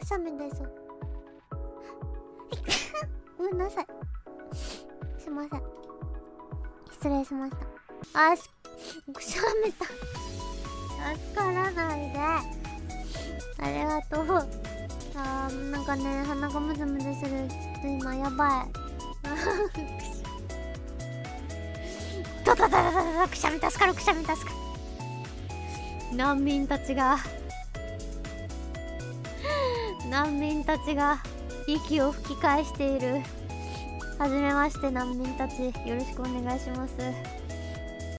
しゃみ出そう。ごめんなさい。すいません。失礼しました。くしゃみた。助からないで。ありがとう。なんかね、鼻がムズムズする。今やばい。くしゃみ助かる、くしゃみ助かる。難民たちが息を吹き返している。はじめまして難民たち、よろしくお願いします。